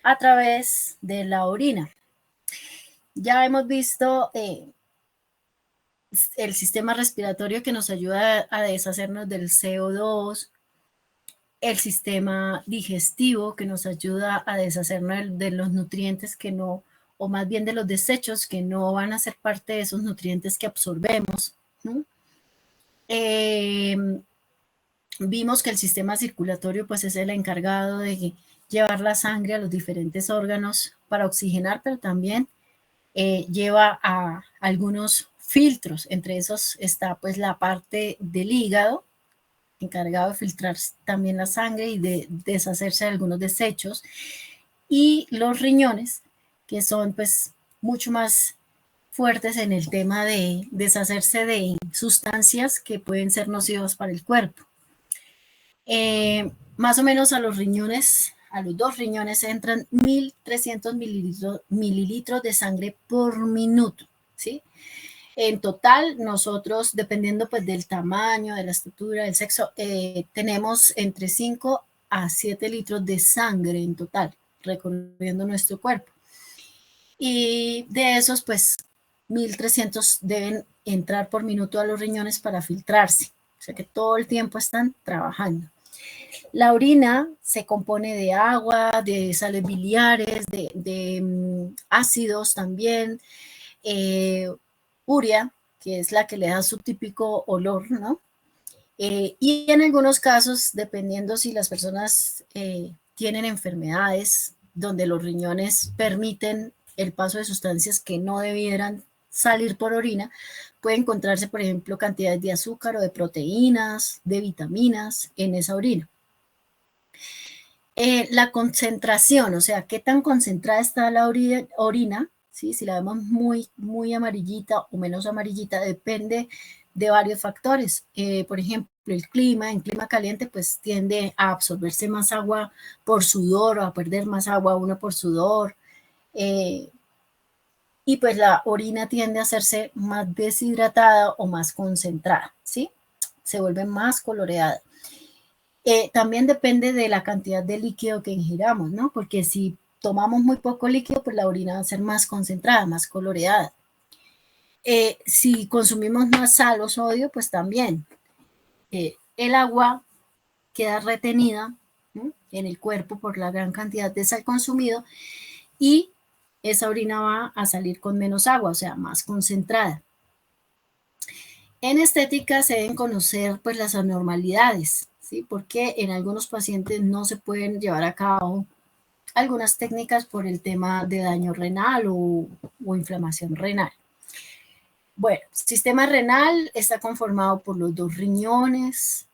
a través de la orina. Ya hemos visto el sistema respiratorio que nos ayuda a deshacernos del CO2, el sistema digestivo que nos ayuda a deshacernos de los nutrientes que no, o más bien de los desechos que no van a ser parte de esos nutrientes que absorbemos, ¿no? Vimos que el sistema circulatorio pues es el encargado de llevar la sangre a los diferentes órganos para oxigenar, pero también lleva a algunos filtros. Entre esos está pues la parte del hígado, encargado de filtrar también la sangre y de deshacerse de algunos desechos, y los riñones, que son pues mucho más fuertes en el tema de deshacerse de sustancias que pueden ser nocivas para el cuerpo. Más o menos a los riñones, a los dos riñones entran 1.300 mililitros de sangre por minuto, ¿sí? En total, nosotros, dependiendo pues del tamaño, de la estatura, del sexo, tenemos entre 5 a 7 litros de sangre en total recorriendo nuestro cuerpo. Y de esos, pues, 1.300 deben entrar por minuto a los riñones para filtrarse. O sea que todo el tiempo están trabajando. La orina se compone de agua, de sales biliares, de ácidos también, urea, que es la que le da su típico olor, ¿no? Y en algunos casos, dependiendo si las personas tienen enfermedades donde los riñones permiten el paso de sustancias que no debieran salir por orina, puede encontrarse, por ejemplo, cantidades de azúcar o de proteínas, de vitaminas en esa orina. La concentración, o sea, qué tan concentrada está la orina, ¿sí? Si la vemos muy, muy amarillita o menos amarillita, depende de varios factores. Por ejemplo, el clima, en clima caliente, pues tiende a absorberse más agua por sudor o a perder más agua uno por sudor. Y pues la orina tiende a hacerse más deshidratada o más concentrada, ¿sí? Se vuelve más coloreada. También depende de la cantidad de líquido que ingiramos, ¿no? Porque si tomamos muy poco líquido, pues la orina va a ser más concentrada, más coloreada. Si consumimos más sal o sodio, pues también. El agua queda retenida, ¿no?, en el cuerpo por la gran cantidad de sal consumido, y esa orina va a salir con menos agua, o sea, más concentrada. En estética se deben conocer pues las anormalidades, ¿sí? Porque en algunos pacientes no se pueden llevar a cabo algunas técnicas por el tema de daño renal o inflamación renal. Bueno, el sistema renal está conformado por los dos riñones,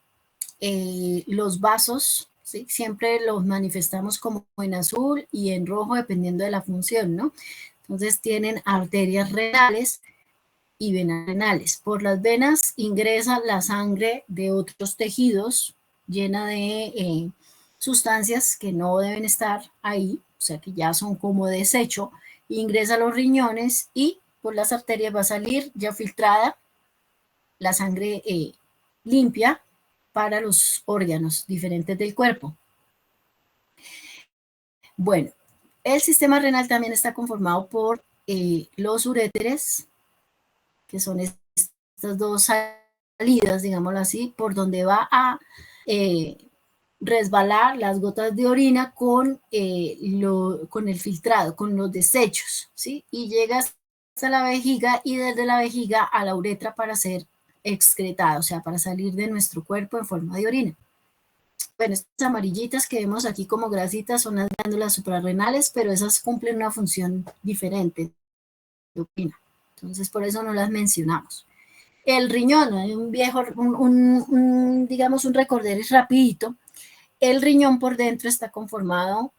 los vasos, ¿sí? Siempre los manifestamos como en azul y en rojo dependiendo de la función, ¿no? Entonces tienen arterias renales y venas renales. Por las venas ingresa la sangre de otros tejidos llena de sustancias que no deben estar ahí, o sea que ya son como desecho, ingresa a los riñones y por las arterias va a salir ya filtrada la sangre limpia para los órganos diferentes del cuerpo. Bueno, el sistema renal también está conformado por los uréteres, que son estas dos salidas, digámoslo así, por donde va a resbalar las gotas de orina con el filtrado, con los desechos, ¿sí? Y llega hasta la vejiga y desde la vejiga a la uretra para ser excretada, o sea, para salir de nuestro cuerpo en forma de orina. Bueno, estas amarillitas que vemos aquí como grasitas son las glándulas suprarrenales, pero esas cumplen una función diferente de orina. Entonces, por eso no las mencionamos. El riñón, un viejo, digamos, un recorderis rapidito. El riñón por dentro está conformado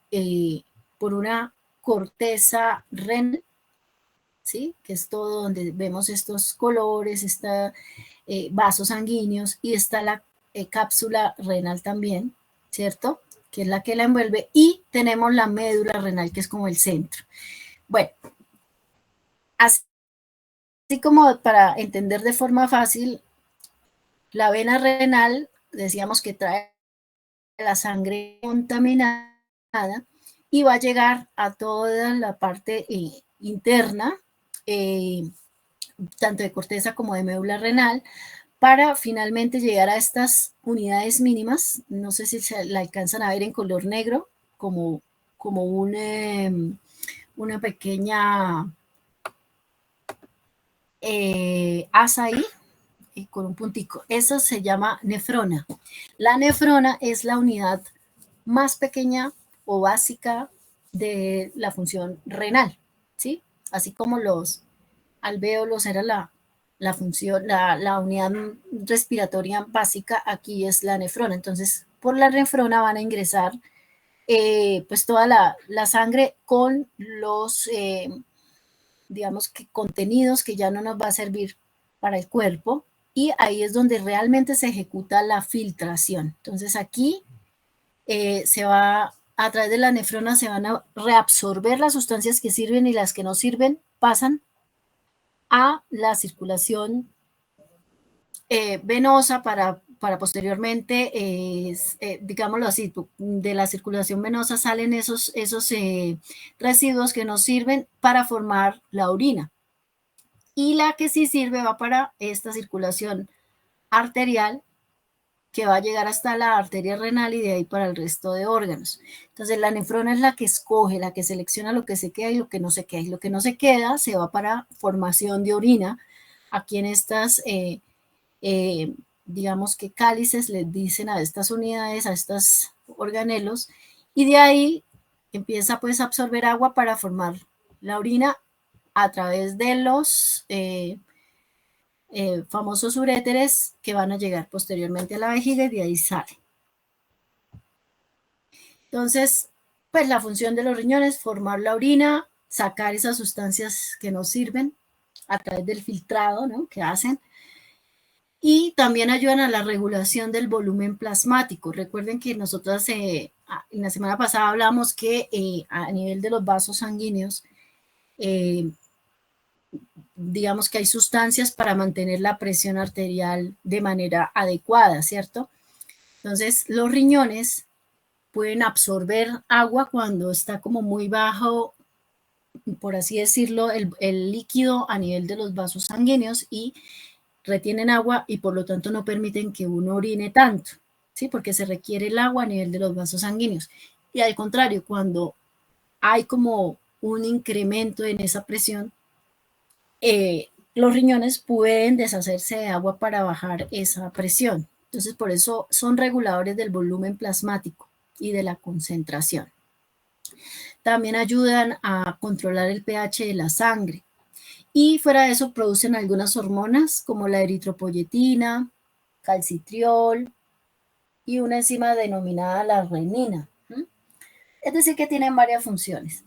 por una corteza renal, ¿sí? Que es todo donde vemos estos colores, vasos sanguíneos, y está la cápsula renal también, ¿cierto? Que es la que la envuelve, y tenemos la médula renal, que es como el centro. Bueno, así como para entender de forma fácil, la vena renal, decíamos que trae la sangre contaminada, y va a llegar a toda la parte interna, tanto de corteza como de médula renal, para finalmente llegar a estas unidades mínimas. No sé si se la alcanzan a ver en color negro, como una pequeña asa ahí, con un puntico. Eso se llama nefrona. La nefrona es la unidad más pequeña o básica de la función renal, ¿sí? Así como los alvéolos era la función, la unidad respiratoria básica, aquí es la nefrona. Entonces, por la nefrona van a ingresar pues toda la sangre con los, digamos que contenidos que ya no nos va a servir para el cuerpo, y ahí es donde realmente se ejecuta la filtración. Entonces aquí se va, a través de la nefrona se van a reabsorber las sustancias que sirven, y las que no sirven pasan a la circulación venosa para posteriormente, digámoslo así, de la circulación venosa salen esos residuos que nos sirven para formar la orina. Y la que sí sirve va para esta circulación arterial, que va a llegar hasta la arteria renal y de ahí para el resto de órganos. Entonces la nefrona es la que escoge, la que selecciona lo que se queda y lo que no se queda. Y lo que no se queda se va para formación de orina. Aquí en estas, digamos que cálices, les dicen a estas unidades, a estos organelos, y de ahí empieza pues a absorber agua para formar la orina a través de los famosos uréteres, que van a llegar posteriormente a la vejiga y de ahí sale. Entonces, pues la función de los riñones, formar la orina, sacar esas sustancias que nos sirven a través del filtrado, ¿no?, que hacen, y también ayudan a la regulación del volumen plasmático. Recuerden que nosotros en la semana pasada hablamos que a nivel de los vasos sanguíneos, digamos que hay sustancias para mantener la presión arterial de manera adecuada, ¿cierto? Entonces, los riñones pueden absorber agua cuando está como muy bajo, por así decirlo, el líquido a nivel de los vasos sanguíneos, y retienen agua y por lo tanto no permiten que uno orine tanto, ¿sí? Porque se requiere el agua a nivel de los vasos sanguíneos. Y al contrario, cuando hay como un incremento en esa presión, los riñones pueden deshacerse de agua para bajar esa presión. Entonces, por eso son reguladores del volumen plasmático y de la concentración. También ayudan a controlar el pH de la sangre. Y fuera de eso producen algunas hormonas como la eritropoyetina, calcitriol y una enzima denominada la renina. Es decir, que tienen varias funciones.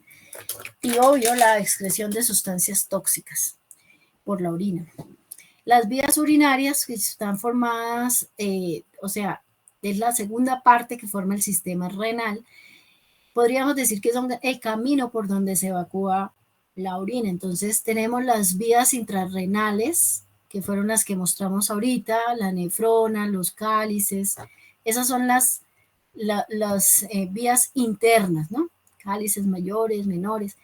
Y obvio, la excreción de sustancias tóxicas por la orina. Las vías urinarias, que están formadas, o sea, es la segunda parte que forma el sistema renal, podríamos decir que son el camino por donde se evacúa la orina. Entonces tenemos las vías intrarrenales, que fueron las que mostramos ahorita, la nefrona, los cálices. Esas son las vías internas, ¿no? Cálices mayores, menores.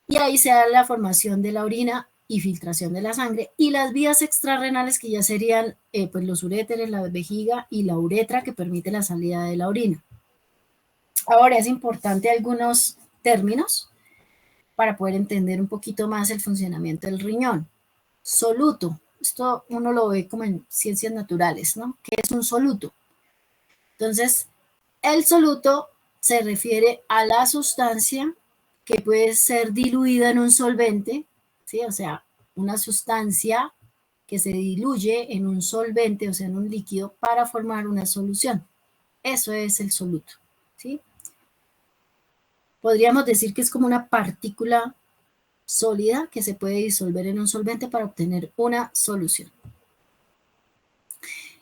Y ahí se da la formación de la orina y filtración de la sangre. Y las vías extrarrenales, que ya serían pues los uréteres, la vejiga y la uretra, que permite la salida de la orina. Ahora es importante algunos términos para poder entender un poquito más el funcionamiento del riñón. Soluto, esto uno lo ve como en ciencias naturales, ¿no? ¿Qué es un soluto? Entonces, el soluto se refiere a la sustancia que puede ser diluida en un solvente, ¿sí? O sea, una sustancia que se diluye en un solvente, o sea, en un líquido, para formar una solución. Eso es el soluto, ¿sí? Podríamos decir que es como una partícula sólida que se puede disolver en un solvente para obtener una solución.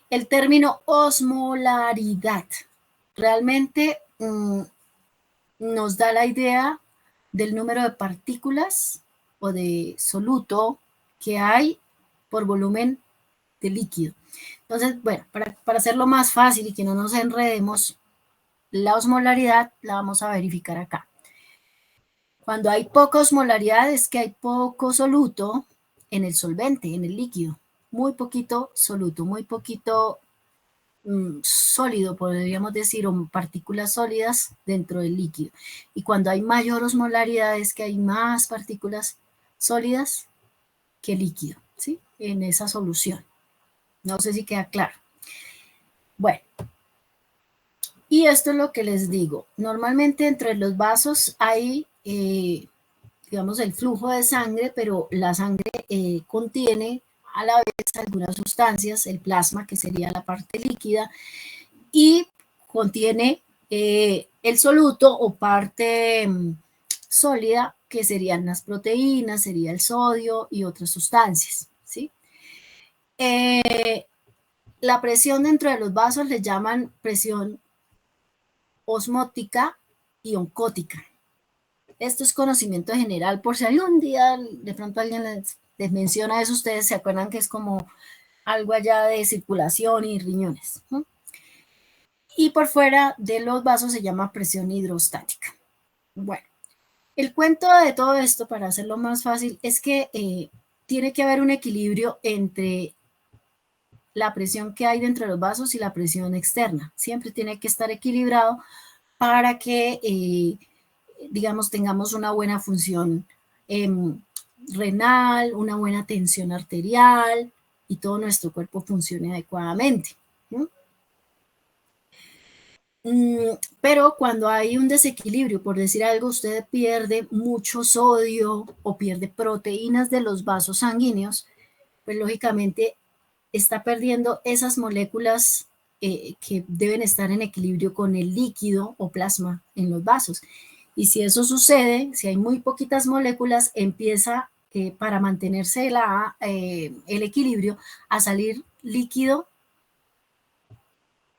El término osmolaridad realmente nos da la idea del número de partículas o de soluto que hay por volumen de líquido. Entonces, bueno, para hacerlo más fácil y que no nos enredemos, La osmolaridad la vamos a verificar acá. Cuando hay poca osmolaridad es que hay poco soluto en el solvente, en el líquido. Muy poquito soluto, muy poquito sólido, podríamos decir, o partículas sólidas dentro del líquido. Y cuando hay mayor osmolaridad es que hay más partículas sólidas que líquido, ¿sí? En esa solución. No sé si queda claro. Bueno, y esto es lo que les digo. Normalmente entre los vasos hay, digamos, el flujo de sangre, pero la sangre contiene a la vez algunas sustancias, el plasma, que sería la parte líquida, y contiene el soluto o parte sólida, que serían las proteínas, sería el sodio y otras sustancias, ¿sí? La presión dentro de los vasos le llaman presión osmótica y oncótica. Esto es conocimiento general, por si algún día de pronto alguien les menciona eso, ustedes se acuerdan que es como algo allá de circulación y riñones, ¿no? Y por fuera de los vasos se llama presión hidrostática. Bueno, el cuento de todo esto, para hacerlo más fácil, es que tiene que haber un equilibrio entre la presión que hay dentro de los vasos y la presión externa. Siempre tiene que estar equilibrado para que, digamos, tengamos una buena función renal, una buena tensión arterial y todo nuestro cuerpo funcione adecuadamente. ¿No? Pero cuando hay un desequilibrio, por decir algo, usted pierde mucho sodio o pierde proteínas de los vasos sanguíneos, pues lógicamente está perdiendo esas moléculas que deben estar en equilibrio con el líquido o plasma en los vasos. Y si eso sucede, si hay muy poquitas moléculas, empieza para mantenerse el equilibrio a salir líquido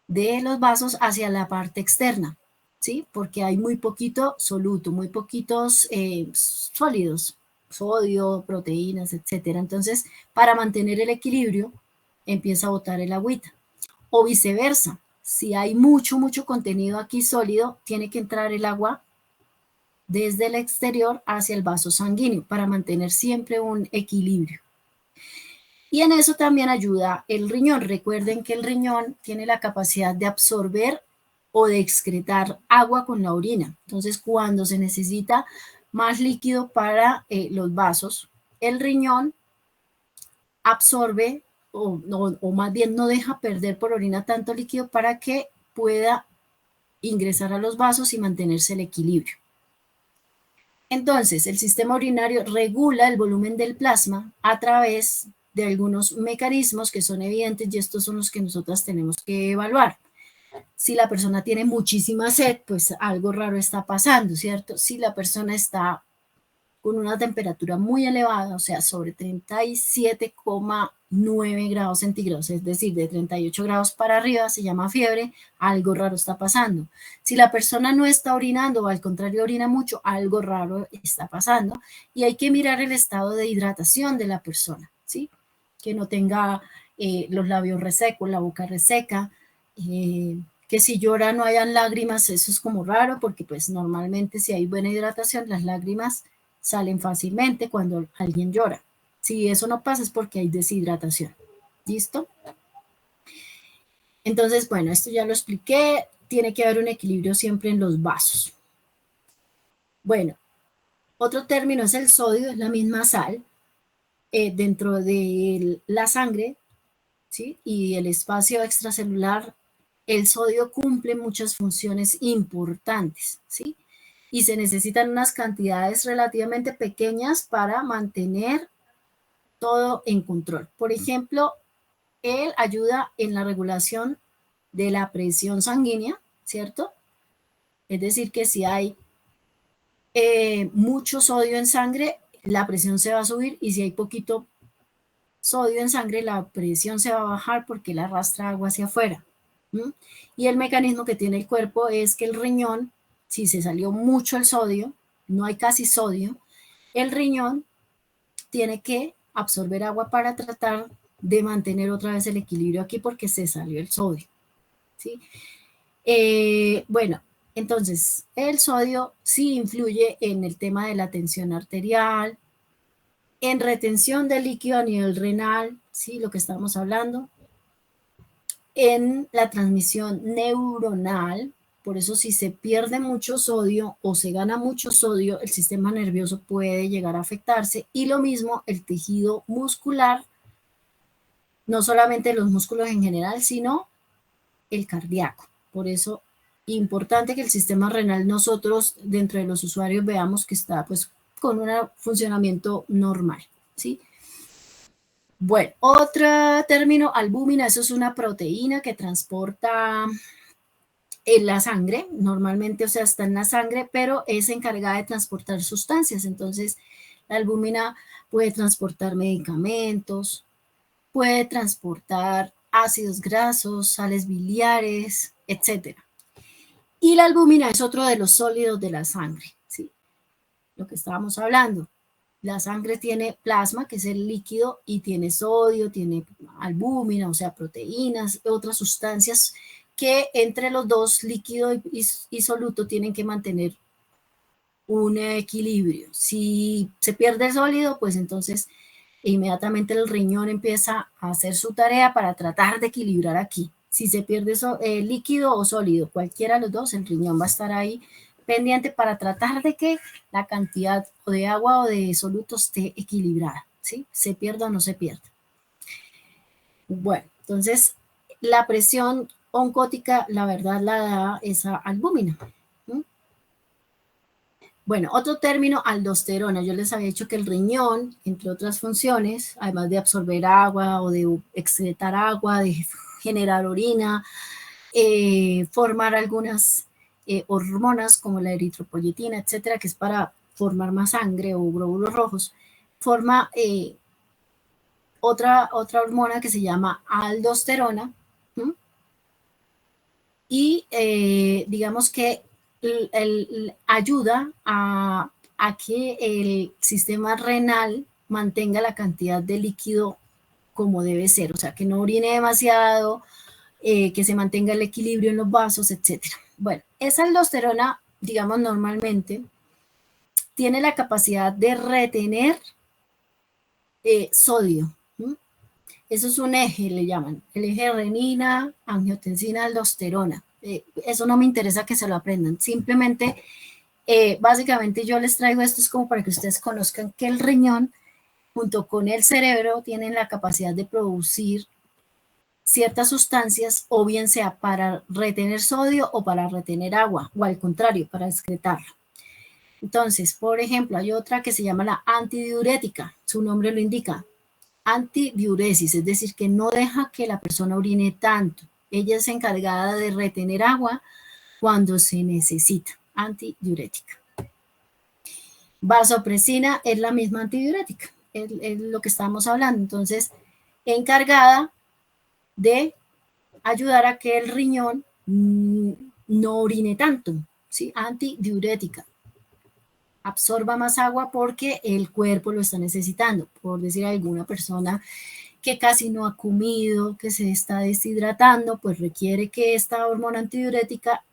de los vasos hacia la parte externa, ¿sí? Porque hay muy poquito soluto, muy poquitos sólidos, sodio, proteínas, etcétera. Entonces, para mantener el equilibrio, empieza a botar el agüita. O viceversa, si hay mucho contenido aquí sólido, tiene que entrar el agua desde el exterior hacia el vaso sanguíneo para mantener siempre un equilibrio. Y en eso también ayuda el riñón. Recuerden que el riñón tiene la capacidad de absorber o de excretar agua con la orina. Entonces, cuando se necesita más líquido para los vasos, el riñón absorbe o más bien no deja perder por orina tanto líquido para que pueda ingresar a los vasos y mantenerse el equilibrio. Entonces, el sistema urinario regula el volumen del plasma a través de algunos mecanismos que son evidentes y estos son los que nosotras tenemos que evaluar. Si la persona tiene muchísima sed, pues algo raro está pasando, ¿cierto? Si la persona está con una temperatura muy elevada, o sea, sobre 37,9 grados centígrados, es decir, de 38 grados para arriba, se llama fiebre, algo raro está pasando. Si la persona no está orinando o al contrario orina mucho, algo raro está pasando y hay que mirar el estado de hidratación de la persona, ¿sí? Que no tenga los labios resecos, la boca reseca, que si llora no hayan lágrimas, eso es como raro porque pues normalmente si hay buena hidratación, las lágrimas salen fácilmente cuando alguien llora. Si eso no pasa es porque hay deshidratación. ¿Listo? Entonces, bueno, esto ya lo expliqué. Tiene que haber un equilibrio siempre en los vasos. Bueno, otro término es el sodio, es la misma sal dentro de la sangre, ¿sí? Y el espacio extracelular. El sodio cumple muchas funciones importantes, ¿sí? Y se necesitan unas cantidades relativamente pequeñas para mantener todo en control. Por ejemplo, él ayuda en la regulación de la presión sanguínea, ¿cierto? Es decir, que si hay mucho sodio en sangre, la presión se va a subir y si hay poquito sodio en sangre, la presión se va a bajar porque la arrastra agua hacia afuera. ¿Mm? Y el mecanismo que tiene el cuerpo es que el riñón, si se salió mucho el sodio, no hay casi sodio, el riñón tiene que absorber agua para tratar de mantener otra vez el equilibrio aquí porque se salió el sodio, ¿sí? Bueno, entonces el sodio sí influye en el tema de la tensión arterial, en retención de líquido a nivel renal, sí, lo que estamos hablando, en la transmisión neuronal. Por eso si se pierde mucho sodio o se gana mucho sodio, el sistema nervioso puede llegar a afectarse, y lo mismo el tejido muscular, no solamente los músculos en general, sino el cardíaco. Por eso, importante que el sistema renal nosotros, dentro de los usuarios, veamos que está pues con un funcionamiento normal, ¿sí? Bueno, otro término, albúmina, eso es una proteína que transporta en la sangre, normalmente, o sea, está en la sangre, pero es encargada de transportar sustancias. Entonces, la albúmina puede transportar medicamentos, puede transportar ácidos grasos, sales biliares, etcétera. Y la albúmina es otro de los sólidos de la sangre, ¿sí? Lo que estábamos hablando. La sangre tiene plasma, que es el líquido, y tiene sodio, tiene albúmina, o sea, proteínas, otras sustancias que entre los dos, líquido y soluto, tienen que mantener un equilibrio. Si se pierde el sólido, pues entonces inmediatamente el riñón empieza a hacer su tarea para tratar de equilibrar aquí. Si se pierde líquido o sólido, cualquiera de los dos, el riñón va a estar ahí pendiente para tratar de que la cantidad de agua o de soluto esté equilibrada, ¿sí? Se pierda o no se pierda. Bueno, entonces la presión oncótica, la verdad, la da esa albúmina. Bueno, otro término, aldosterona. Yo les había dicho que el riñón, entre otras funciones, además de absorber agua o de excretar agua, de generar orina, formar algunas hormonas como la eritropoyetina, etcétera, que es para formar más sangre o glóbulos rojos, forma otra hormona que se llama aldosterona. ¿Mm? Y digamos que ayuda a que el sistema renal mantenga la cantidad de líquido como debe ser, o sea, que no orine demasiado, que se mantenga el equilibrio en los vasos, etcétera. Bueno, esa aldosterona, digamos, normalmente tiene la capacidad de retener sodio. ¿Mm? Eso es un eje, le llaman, el eje renina, angiotensina, aldosterona. Eso no me interesa que se lo aprendan, simplemente, básicamente yo les traigo esto es como para que ustedes conozcan que el riñón, junto con el cerebro, tienen la capacidad de producir ciertas sustancias, o bien sea para retener sodio o para retener agua, o al contrario, para excretarlo. Entonces, por ejemplo, hay otra que se llama la antidiurética, su nombre lo indica, antidiuresis, es decir, que no deja que la persona orine tanto. Ella es encargada de retener agua cuando se necesita, antidiurética. Vasopresina es la misma antidiurética, es lo que estamos hablando. Entonces, encargada de ayudar a que el riñón no orine tanto, ¿sí? Antidiurética. Absorba más agua porque el cuerpo lo está necesitando. Por decir alguna persona que casi no ha comido, que se está deshidratando, pues requiere que esta hormona antidiurética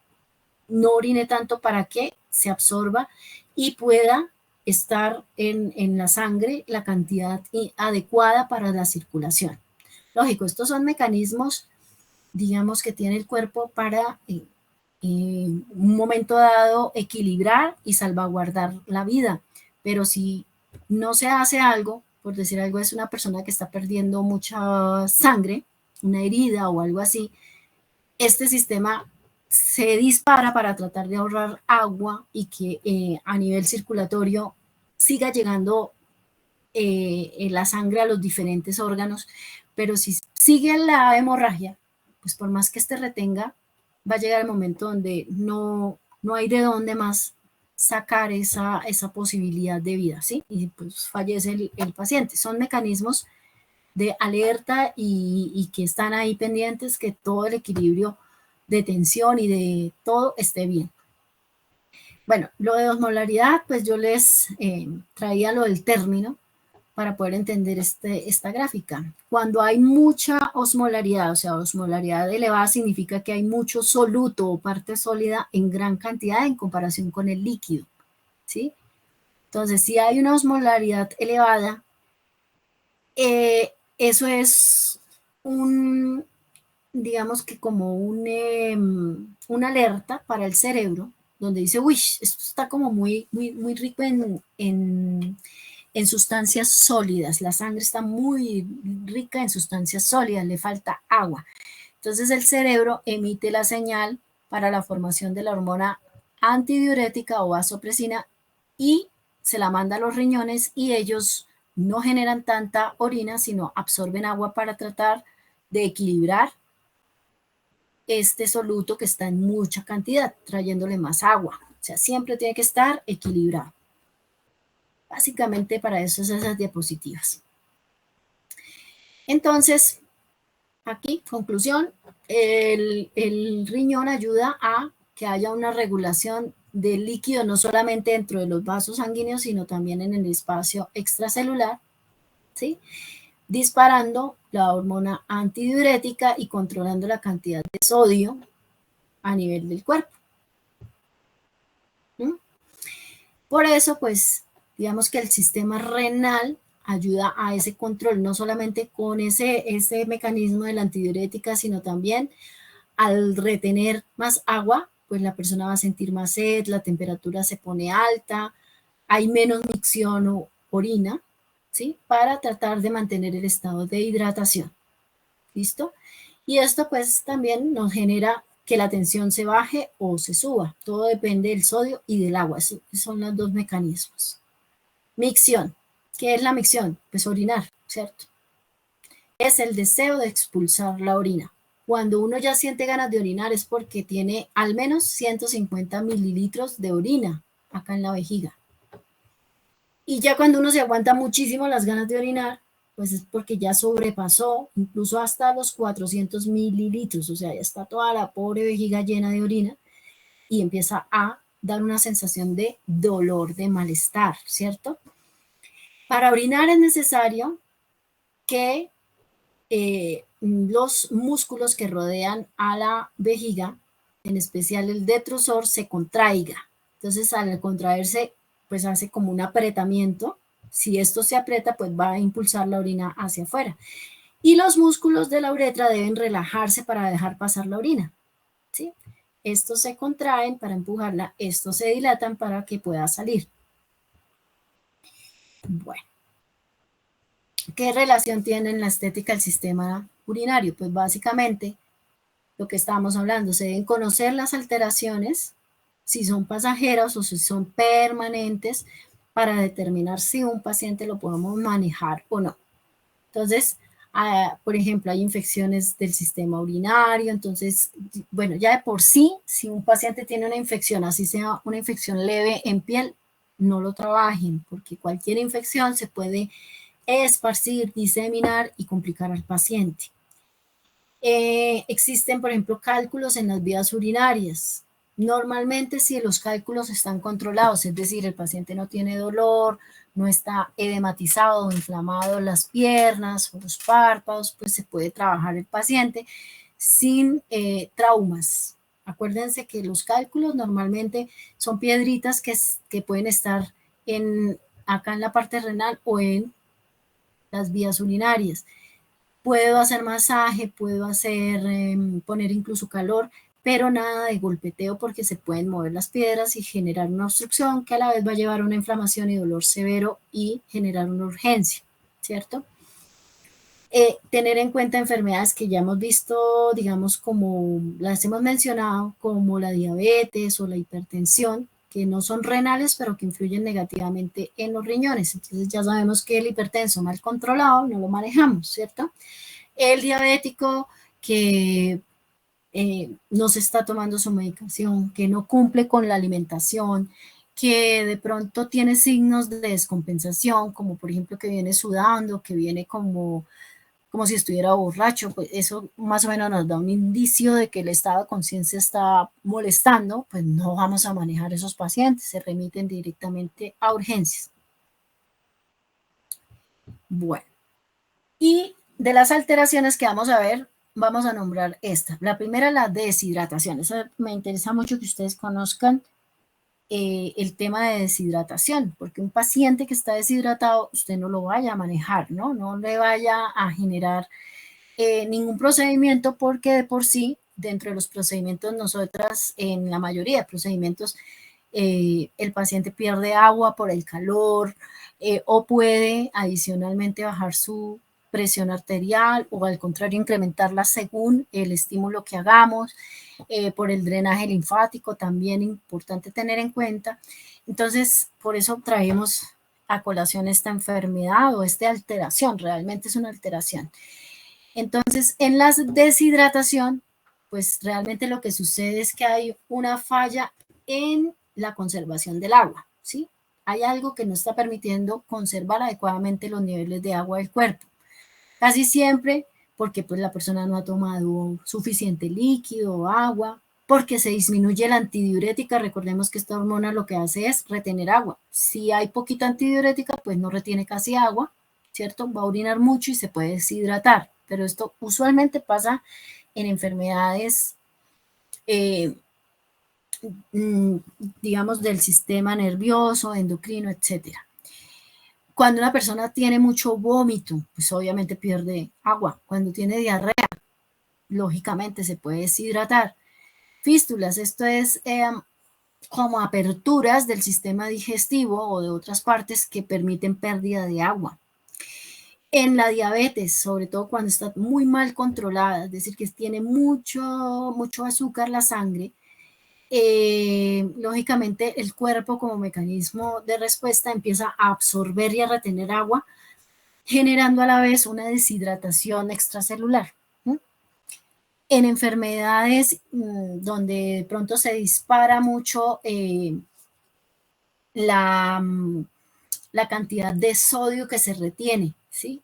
no orine tanto para que se absorba y pueda estar en la sangre la cantidad adecuada para la circulación. Lógico, estos son mecanismos, digamos, que tiene el cuerpo para un momento dado equilibrar y salvaguardar la vida, pero si no se hace algo, por decir algo, es una persona que está perdiendo mucha sangre, una herida o algo así, este sistema se dispara para tratar de ahorrar agua y que a nivel circulatorio siga llegando la sangre a los diferentes órganos, pero si sigue la hemorragia, pues por más que este retenga, va a llegar el momento donde no hay de dónde más sacar esa posibilidad de vida, ¿sí? Y pues fallece el paciente. Son mecanismos de alerta y que están ahí pendientes que todo el equilibrio de tensión y de todo esté bien. Bueno, lo de osmolaridad, pues yo les traía lo del término para poder entender esta gráfica. Cuando hay mucha osmolaridad, o sea, osmolaridad elevada significa que hay mucho soluto o parte sólida en gran cantidad en comparación con el líquido, ¿sí? Entonces, si hay una osmolaridad elevada, eso es un, digamos que como una alerta para el cerebro, donde dice, uy, esto está como muy rico en sustancias sólidas, la sangre está muy rica en sustancias sólidas, le falta agua. Entonces el cerebro emite la señal para la formación de la hormona antidiurética o vasopresina y se la manda a los riñones y ellos no generan tanta orina, sino absorben agua para tratar de equilibrar este soluto que está en mucha cantidad, trayéndole más agua. O sea, siempre tiene que estar equilibrado. Básicamente para eso es esas diapositivas. Entonces, aquí, conclusión, el riñón ayuda a que haya una regulación del líquido, no solamente dentro de los vasos sanguíneos, sino también en el espacio extracelular, ¿sí? Disparando la hormona antidiurética y controlando la cantidad de sodio a nivel del cuerpo. ¿Mm? Por eso, pues, digamos que el sistema renal ayuda a ese control, no solamente con ese mecanismo de la antidiurética, sino también al retener más agua, pues la persona va a sentir más sed, la temperatura se pone alta, hay menos micción o orina, ¿sí? Para tratar de mantener el estado de hidratación. ¿Listo? Y esto pues también nos genera que la tensión se baje o se suba. Todo depende del sodio y del agua. Esos son los dos mecanismos. Micción. ¿Qué es la micción? Pues orinar, ¿cierto? Es el deseo de expulsar la orina. Cuando uno ya siente ganas de orinar es porque tiene al menos 150 mililitros de orina acá en la vejiga. Y ya cuando uno se aguanta muchísimo las ganas de orinar, pues es porque ya sobrepasó incluso hasta los 400 mililitros, o sea, ya está toda la pobre vejiga llena de orina y empieza a dar una sensación de dolor, de malestar, ¿cierto? Para orinar es necesario que los músculos que rodean a la vejiga, en especial el detrusor, se contraiga. Entonces, al contraerse, pues hace como un apretamiento. Si esto se aprieta, pues va a impulsar la orina hacia afuera. Y los músculos de la uretra deben relajarse para dejar pasar la orina, ¿sí? Estos se contraen para empujarla, estos se dilatan para que pueda salir. Bueno, ¿qué relación tiene en la estética el sistema urinario? Pues básicamente lo que estábamos hablando, se deben conocer las alteraciones, si son pasajeras o si son permanentes, para determinar si un paciente lo podemos manejar o no. Entonces, por ejemplo, hay infecciones del sistema urinario, entonces, bueno, ya de por sí, si un paciente tiene una infección, así sea una infección leve en piel, no lo trabajen, porque cualquier infección se puede esparcir, diseminar y complicar al paciente. Existen, por ejemplo, cálculos en las vías urinarias. Normalmente, si los cálculos están controlados, es decir, el paciente no tiene dolor, no está edematizado o inflamado las piernas o los párpados, pues se puede trabajar el paciente sin traumas. Acuérdense que los cálculos normalmente son piedritas que pueden estar acá en la parte renal o en las vías urinarias. Puedo hacer masaje, puedo hacer, poner incluso calor, pero nada de golpeteo porque se pueden mover las piedras y generar una obstrucción que a la vez va a llevar a una inflamación y dolor severo y generar una urgencia, ¿cierto? Tener en cuenta enfermedades que ya hemos visto, digamos, como las hemos mencionado, como la diabetes o la hipertensión, que no son renales, pero que influyen negativamente en los riñones. Entonces ya sabemos que el hipertenso mal controlado no lo manejamos, ¿cierto? El diabético que no se está tomando su medicación, que no cumple con la alimentación, que de pronto tiene signos de descompensación, como por ejemplo que viene sudando, que viene como si estuviera borracho, pues eso más o menos nos da un indicio de que el estado de conciencia está molestando, pues no vamos a manejar esos pacientes, se remiten directamente a urgencias. Bueno, y de las alteraciones que vamos a ver, vamos a nombrar esta. La primera, la deshidratación. Eso me interesa mucho que ustedes conozcan el tema de deshidratación, porque un paciente que está deshidratado, usted no lo vaya a manejar, ¿no? No le vaya a generar ningún procedimiento, porque de por sí, dentro de los procedimientos, nosotras, en la mayoría de procedimientos, el paciente pierde agua por el calor o puede adicionalmente bajar su presión arterial o al contrario incrementarla según el estímulo que hagamos, por el drenaje linfático también importante tener en cuenta. Entonces, por eso traemos a colación esta enfermedad o esta alteración, realmente es una alteración. Entonces, en la deshidratación, pues realmente lo que sucede es que hay una falla en la conservación del agua, ¿sí? Hay algo que no está permitiendo conservar adecuadamente los niveles de agua del cuerpo. Casi siempre porque pues la persona no ha tomado suficiente líquido o agua, porque se disminuye la antidiurética. Recordemos que esta hormona lo que hace es retener agua. Si hay poquita antidiurética, pues no retiene casi agua, ¿cierto? Va a orinar mucho y se puede deshidratar, pero esto usualmente pasa en enfermedades, eh, digamos, del sistema nervioso, endocrino, etcétera. Cuando una persona tiene mucho vómito, pues obviamente pierde agua. Cuando tiene diarrea, lógicamente se puede deshidratar. Fístulas, esto es como aperturas del sistema digestivo o de otras partes que permiten pérdida de agua. En la diabetes, sobre todo cuando está muy mal controlada, es decir, que tiene mucho azúcar la sangre, lógicamente el cuerpo como mecanismo de respuesta empieza a absorber y a retener agua, generando a la vez una deshidratación extracelular. En enfermedades donde de pronto se dispara mucho la, la cantidad de sodio que se retiene, ¿sí?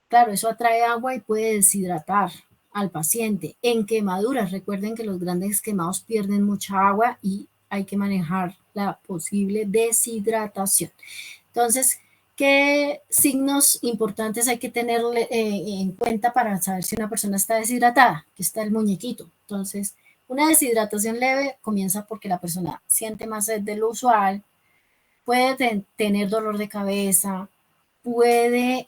Claro, eso atrae agua y puede deshidratar al paciente. En quemaduras, recuerden que los grandes quemados pierden mucha agua y hay que manejar la posible deshidratación. Entonces, ¿qué signos importantes hay que tener en cuenta para saber si una persona está deshidratada? Aquí está el muñequito. Entonces, una deshidratación leve comienza porque la persona siente más sed de lo usual, puede tener dolor de cabeza, puede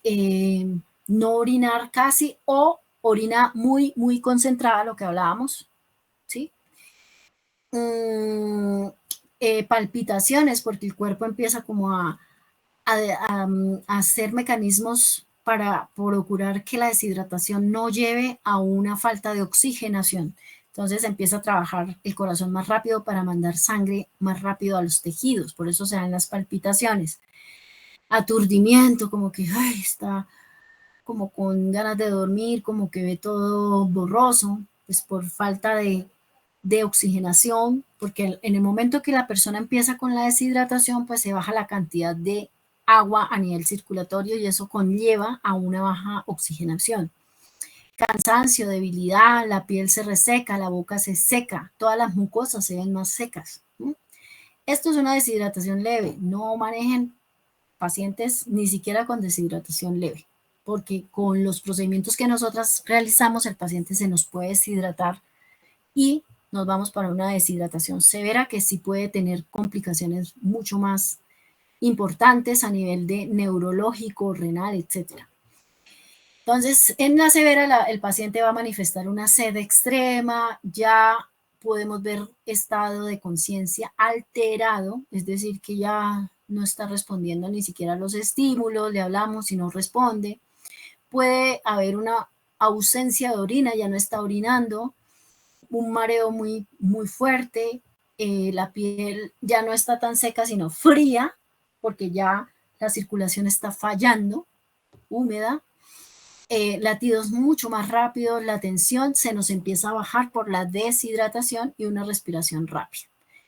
no orinar casi o orina muy concentrada, lo que hablábamos, ¿sí? Palpitaciones, porque el cuerpo empieza como a hacer mecanismos para procurar que la deshidratación no lleve a una falta de oxigenación. Entonces empieza a trabajar el corazón más rápido para mandar sangre más rápido a los tejidos, por eso se dan las palpitaciones. Aturdimiento, como que ay, está como con ganas de dormir, como que ve todo borroso, pues por falta de oxigenación, porque en el momento que la persona empieza con la deshidratación, pues se baja la cantidad de agua a nivel circulatorio y eso conlleva a una baja oxigenación. Cansancio, debilidad, la piel se reseca, la boca se seca, todas las mucosas se ven más secas. Esto es una deshidratación leve, no manejen pacientes ni siquiera con deshidratación leve, porque con los procedimientos que nosotras realizamos el paciente se nos puede deshidratar y nos vamos para una deshidratación severa que sí puede tener complicaciones mucho más importantes a nivel de neurológico, renal, etc. Entonces, en la severa el paciente va a manifestar una sed extrema, ya podemos ver estado de conciencia alterado, es decir, que ya no está respondiendo ni siquiera a los estímulos, le hablamos y no responde. Puede haber una ausencia de orina, ya no está orinando, un mareo muy fuerte, la piel ya no está tan seca, sino fría, porque ya la circulación está fallando, húmeda, latidos mucho más rápidos, la tensión se nos empieza a bajar por la deshidratación y una respiración rápida.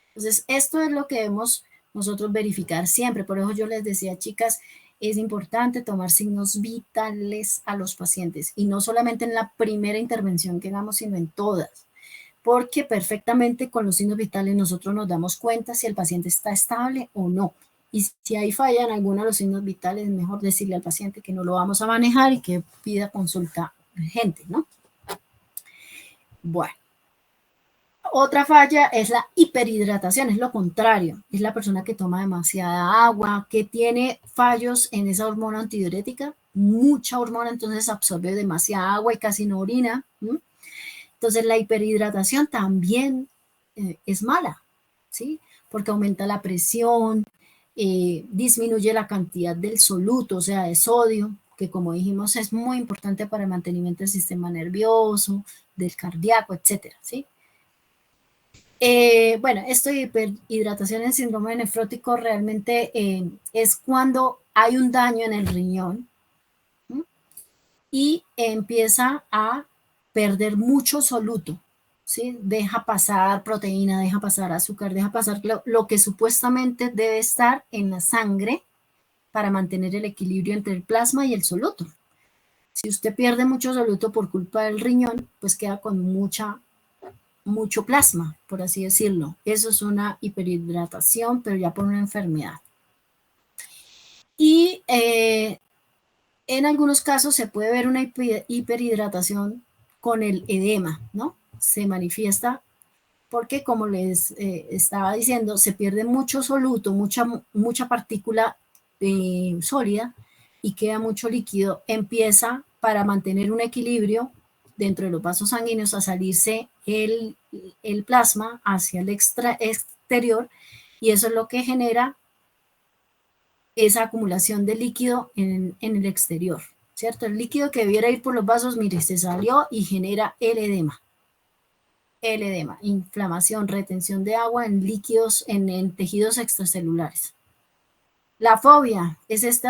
Entonces, esto es lo que debemos nosotros verificar siempre. Por eso yo les decía, chicas, es importante tomar signos vitales a los pacientes y no solamente en la primera intervención que hagamos, sino en todas. Porque perfectamente con los signos vitales nosotros nos damos cuenta si el paciente está estable o no. Y si hay falla en alguno de los signos vitales, es mejor decirle al paciente que no lo vamos a manejar y que pida consulta urgente, ¿no? Bueno. Otra falla es la hiperhidratación, es lo contrario, es la persona que toma demasiada agua, que tiene fallos en esa hormona antidiurética, mucha hormona, entonces absorbe demasiada agua y casi no orina. Entonces la hiperhidratación también es mala, ¿sí? Porque aumenta la presión, disminuye la cantidad del soluto, o sea, de sodio, que como dijimos es muy importante para el mantenimiento del sistema nervioso, del cardíaco, etcétera, ¿sí? Bueno, esto de hiperhidratación en síndrome nefrótico realmente es cuando hay un daño en el riñón, ¿sí? Y empieza a perder mucho soluto, ¿sí? Deja pasar proteína, deja pasar azúcar, deja pasar lo que supuestamente debe estar en la sangre para mantener el equilibrio entre el plasma y el soluto. Si usted pierde mucho soluto por culpa del riñón, pues queda con mucho plasma, por así decirlo. Eso es una hiperhidratación, pero ya por una enfermedad. Y en algunos casos se puede ver una hiperhidratación con el edema, ¿no? Se manifiesta porque, como les estaba diciendo, se pierde mucho soluto, mucha partícula sólida y queda mucho líquido. Empieza, para mantener un equilibrio dentro de los vasos sanguíneos, a salirse el plasma hacia el exterior, y eso es lo que genera esa acumulación de líquido en el exterior, ¿cierto? El líquido que debiera ir por los vasos, mire, se salió y genera el edema. El edema, inflamación, retención de agua en líquidos, en tejidos extracelulares. La fobia es este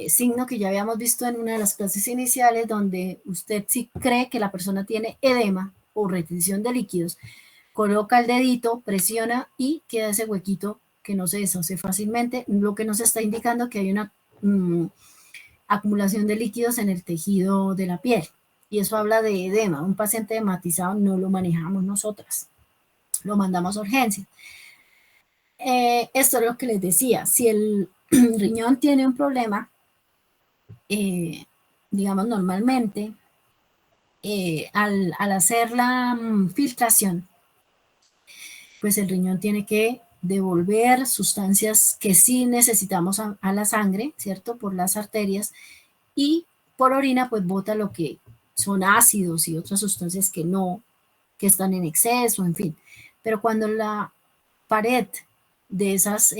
signo que ya habíamos visto en una de las clases iniciales, donde usted, si cree que la persona tiene edema o retención de líquidos, coloca el dedito, presiona y queda ese huequito que no se deshace fácilmente, lo que nos está indicando que hay una acumulación de líquidos en el tejido de la piel. Y eso habla de edema. Un paciente hematizado no lo manejamos nosotras, lo mandamos a urgencia. Esto es lo que les decía, si el riñón tiene un problema, digamos normalmente, al hacer la filtración, pues el riñón tiene que devolver sustancias que sí necesitamos a la sangre, ¿cierto? Por las arterias, y por orina pues bota lo que son ácidos y otras sustancias que no, que están en exceso, en fin. Pero cuando la pared de esas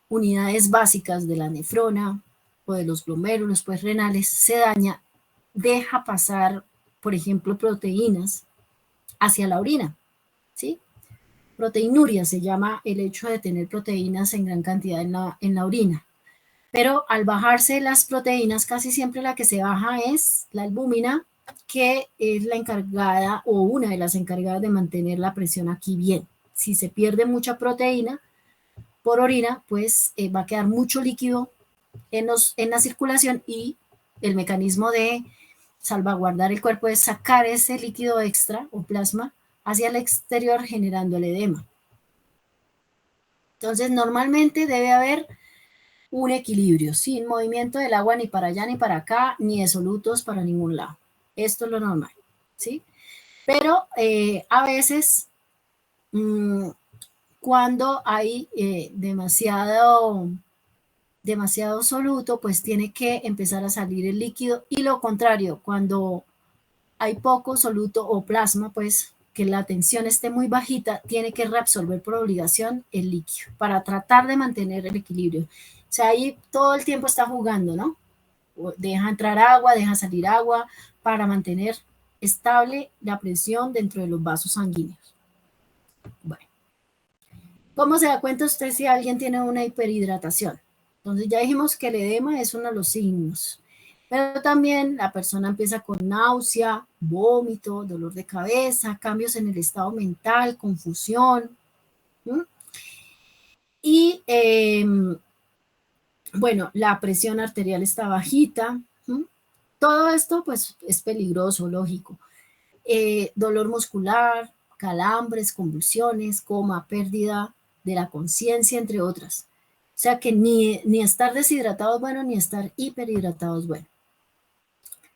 unidades básicas de la nefrona o de los glomérulos pues renales se daña, deja pasar, por ejemplo, proteínas hacia la orina, ¿sí? Proteinuria se llama el hecho de tener proteínas en gran cantidad en la orina. Pero al bajarse las proteínas, casi siempre la que se baja es la albúmina, que es la encargada o una de las encargadas de mantener la presión aquí bien. Si se pierde mucha proteína por orina, pues va a quedar mucho líquido en la circulación, y el mecanismo de salvaguardar el cuerpo es sacar ese líquido extra o plasma hacia el exterior, generando el edema. Entonces, normalmente debe haber un equilibrio, sin movimiento del agua ni para allá ni para acá, ni de solutos para ningún lado. Esto es lo normal, ¿sí? Pero a veces, cuando hay demasiado soluto, pues tiene que empezar a salir el líquido, y lo contrario, cuando hay poco soluto o plasma, pues que la tensión esté muy bajita, tiene que reabsorber por obligación el líquido para tratar de mantener el equilibrio. O sea, ahí todo el tiempo está jugando, ¿no? Deja entrar agua, deja salir agua para mantener estable la presión dentro de los vasos sanguíneos. Bueno, ¿cómo se da cuenta usted si alguien tiene una hiperhidratación? Entonces ya dijimos que el edema es uno de los signos, pero también la persona empieza con náusea, vómito, dolor de cabeza, cambios en el estado mental, confusión. ¿Sí? Y bueno, la presión arterial está bajita. ¿Sí? Todo esto pues es peligroso, lógico. Dolor muscular, calambres, convulsiones, coma, pérdida de la conciencia, entre otras. sea que ni estar deshidratado es bueno, ni estar hiperhidratado es bueno.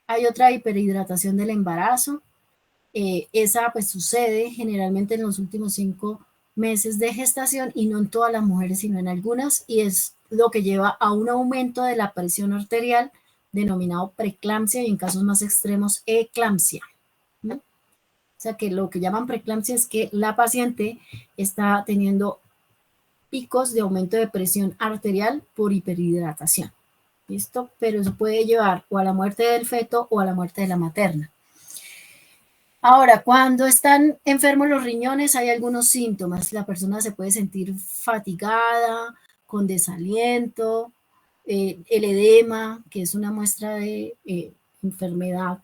Hay otra hiperhidratación del embarazo. Esa pues sucede generalmente en los últimos 5 meses de gestación y no en todas las mujeres, sino en algunas, y es lo que lleva a un aumento de la presión arterial denominado preeclampsia y en casos más extremos eclampsia. ¿No? O sea que lo que llaman preeclampsia es que la paciente está teniendo picos de aumento de presión arterial por hiperhidratación. ¿Listo? Pero eso puede llevar o a la muerte del feto o a la muerte de la materna. Ahora, cuando están enfermos los riñones hay algunos síntomas. La persona se puede sentir fatigada, con desaliento, el edema, que es una muestra de enfermedad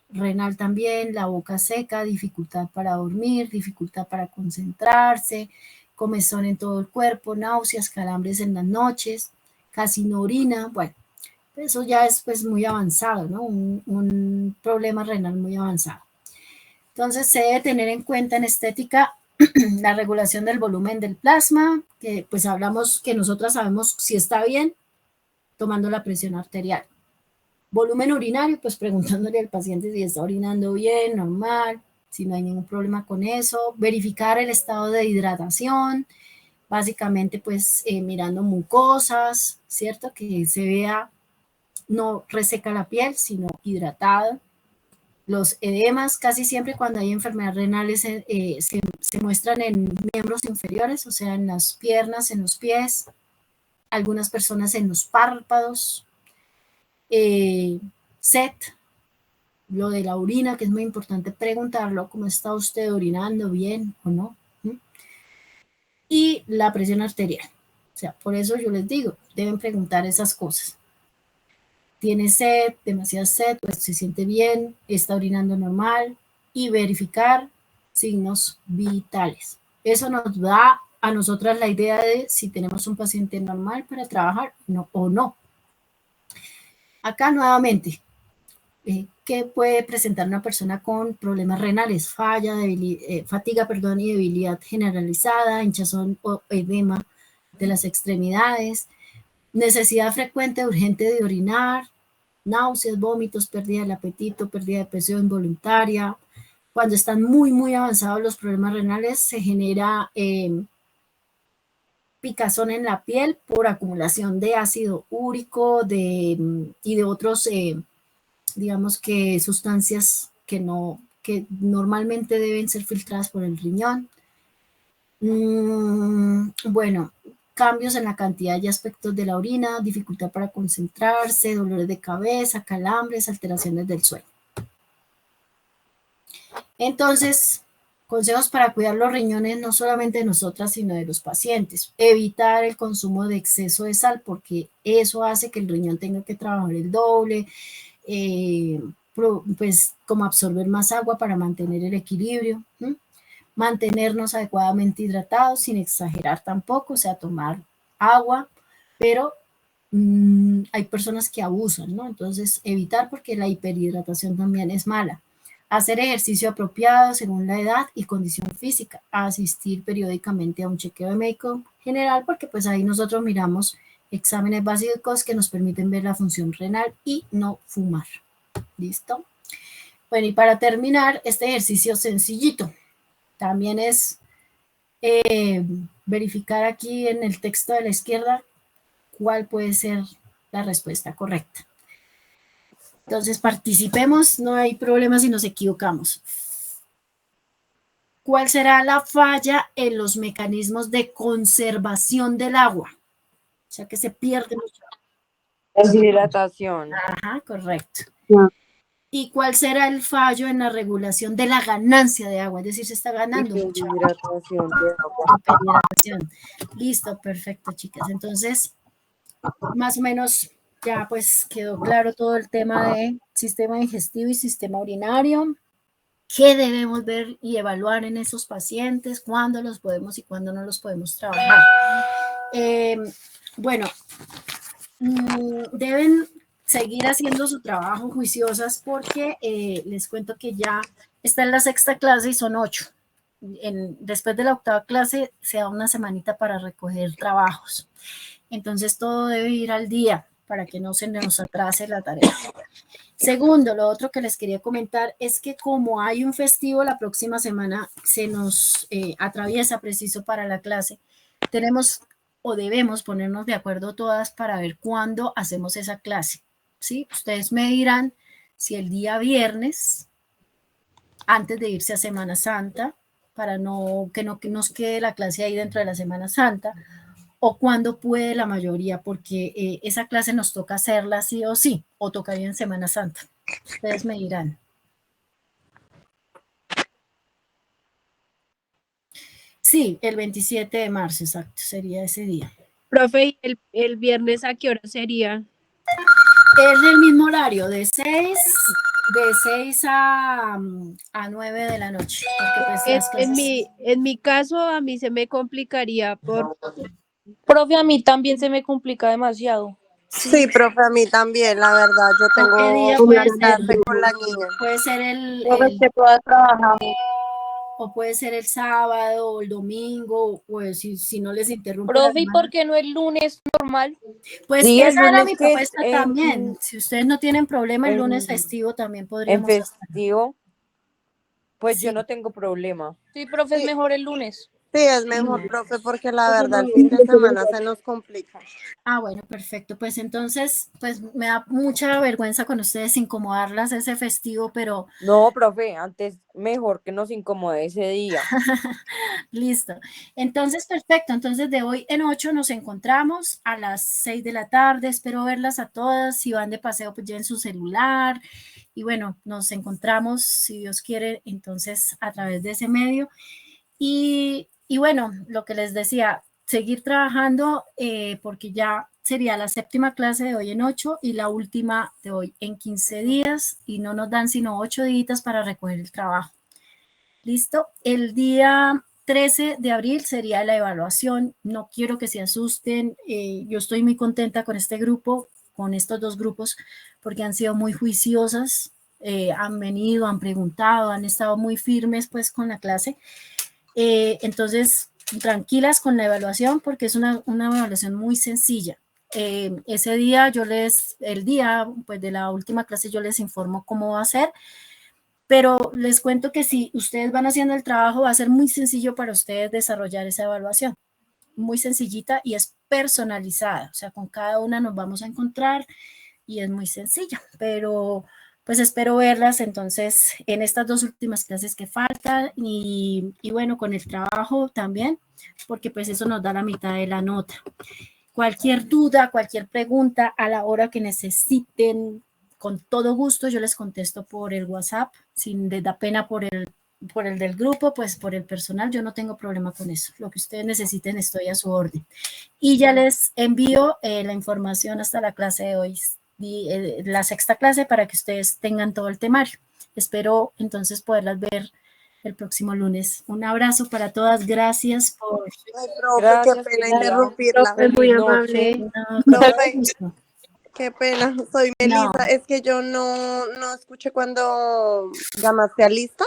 renal también, la boca seca, dificultad para dormir, dificultad para concentrarse, comezón en todo el cuerpo, náuseas, calambres en las noches, casi no orina. Bueno, eso ya es pues muy avanzado, ¿no? Un problema renal muy avanzado. Entonces se debe tener en cuenta en estética la regulación del volumen del plasma, que pues hablamos que nosotras sabemos si está bien, tomando la presión arterial. Volumen urinario, pues preguntándole al paciente si está orinando bien, normal, si no hay ningún problema con eso. Verificar el estado de hidratación, básicamente pues mirando mucosas, ¿cierto? Que se vea no reseca la piel, sino hidratada. Los edemas casi siempre cuando hay enfermedades renales se muestran en miembros inferiores, o sea, en las piernas, en los pies, algunas personas en los párpados. Sed, lo de la orina, que es muy importante preguntarlo, ¿cómo está usted orinando, bien o no? Y la presión arterial. O sea, por eso yo les digo, deben preguntar esas cosas. ¿Tiene sed, demasiada sed, pues se siente bien, está orinando normal? Y verificar signos vitales. Eso nos da a nosotras la idea de si tenemos un paciente normal para trabajar o no. Acá nuevamente, ¿qué puede presentar una persona con problemas renales? Fatiga y debilidad generalizada, hinchazón o edema de las extremidades, necesidad frecuente urgente de orinar, náuseas, vómitos, pérdida del apetito, pérdida de peso involuntaria. Cuando están muy avanzados los problemas renales, se genera picazón en la piel por acumulación de ácido úrico y de otros, digamos que sustancias que normalmente deben ser filtradas por el riñón. Bueno, cambios en la cantidad y aspectos de la orina, dificultad para concentrarse, dolores de cabeza, calambres, alteraciones del sueño. Entonces, consejos para cuidar los riñones no solamente de nosotras, sino de los pacientes. Evitar el consumo de exceso de sal, porque eso hace que el riñón tenga que trabajar el doble, pues como absorber más agua para mantener el equilibrio. Mantenernos adecuadamente hidratados sin exagerar tampoco, o sea, tomar agua, pero hay personas que abusan, ¿no? Entonces, evitar porque la hiperhidratación también es mala. Hacer ejercicio apropiado según la edad y condición física. Asistir periódicamente a un chequeo de médico general porque pues ahí nosotros miramos exámenes básicos que nos permiten ver la función renal y no fumar. ¿Listo? Bueno, y para terminar, este ejercicio sencillito. También es verificar aquí en el texto de la izquierda cuál puede ser la respuesta correcta. Entonces participemos, no hay problema si nos equivocamos. ¿Cuál será la falla en los mecanismos de conservación del agua? O sea que se pierde mucho. Deshidratación. Ajá, correcto. ¿Y cuál será el fallo en la regulación de la ganancia de agua? Es decir, se está ganando mucho agua. Hiperhidratación. Listo, perfecto, chicas. Entonces, más o menos ya pues quedó claro todo el tema de sistema digestivo y sistema urinario. ¿Qué debemos ver y evaluar en esos pacientes? ¿Cuándo los podemos y cuándo no los podemos trabajar? Bueno, deben seguir haciendo su trabajo juiciosas porque les cuento que ya está en la 6ª clase y son 8. Después de la 8ª clase se da una semanita para recoger trabajos. Entonces todo debe ir al día para que no se nos atrase la tarea. Segundo, lo otro que les quería comentar es que como hay un festivo la próxima semana, se nos atraviesa preciso para la clase, tenemos o debemos ponernos de acuerdo todas para ver cuándo hacemos esa clase, ¿sí? Ustedes me dirán si el día viernes, antes de irse a Semana Santa, para que nos quede la clase ahí dentro de la Semana Santa, o cuándo puede la mayoría, porque esa clase nos toca hacerla sí o sí, o tocaría en Semana Santa. Ustedes me dirán. Sí, el 27 de marzo, exacto, sería ese día. Profe, ¿y el viernes a qué hora sería? Es el mismo horario, de 6 a 9 de la noche. Porque pues las clases... En mi caso, a mí se me complicaría por... Profe, a mí también se me complica demasiado. Sí, profe, a mí también, la verdad. Yo ¿Qué día tengo puede una ser? clase con la niña. Puede ser o puede ser el sábado o el domingo, o si no les interrumpe la Profe, ¿y semana. por qué no el lunes normal? Pues Sí, el esa era lunes mi que es propuesta también. Si ustedes no tienen problema, el lunes festivo también en podríamos hacer. festivo, pues yo Sí. no tengo problema. Sí, profe, es Sí, mejor el lunes. sí, es mejor, profe, porque la verdad el fin de semana se nos complica. Ah, bueno, perfecto. Pues entonces, pues me da mucha vergüenza con ustedes incomodarlas ese festivo, pero No, profe, antes mejor que nos incomode ese día. listo. Entonces, perfecto. Entonces, de hoy en 8 nos encontramos a las 6 de la tarde. Espero verlas a todas. Si van de paseo, pues lleven su celular. Y bueno, nos encontramos, si Dios quiere, entonces a través de ese medio. Y bueno, lo que les decía, seguir trabajando porque ya sería la séptima clase de hoy en 8 y la última de hoy en 15 días y no nos dan sino 8 días para recoger el trabajo. ¿Listo? El día 13 de abril sería la evaluación. No quiero que se asusten. Yo estoy muy contenta con este grupo, con estos dos grupos, porque han sido muy juiciosas, han venido, han preguntado, han estado muy firmes pues con la clase. Entonces, tranquilas con la evaluación porque es una evaluación muy sencilla. Ese día el día pues de la última clase yo les informo cómo va a ser, pero les cuento que si ustedes van haciendo el trabajo va a ser muy sencillo para ustedes desarrollar esa evaluación, muy sencillita y es personalizada, o sea, con cada una nos vamos a encontrar y es muy sencilla, pero pues espero verlas entonces en estas dos últimas clases que faltan y bueno, con el trabajo también, porque pues eso nos da la mitad de la nota. Cualquier duda, cualquier pregunta a la hora que necesiten, con todo gusto yo les contesto por el WhatsApp, si les da pena por el del grupo, pues por el personal, yo no tengo problema con eso. Lo que ustedes necesiten, estoy a su orden. Y ya les envío la información hasta la clase de hoy, la sexta clase, para que ustedes tengan todo el temario. Espero entonces poderlas ver el próximo lunes. Un abrazo para todas. Gracias por... Ay, profe, Gracias, qué pena querida. interrumpirla. Profe, muy Feliz amable. noche. No, con todo Profe, gusto. qué pena. Soy No. Melissa. Es que yo no escuché cuando llamaste a Lista.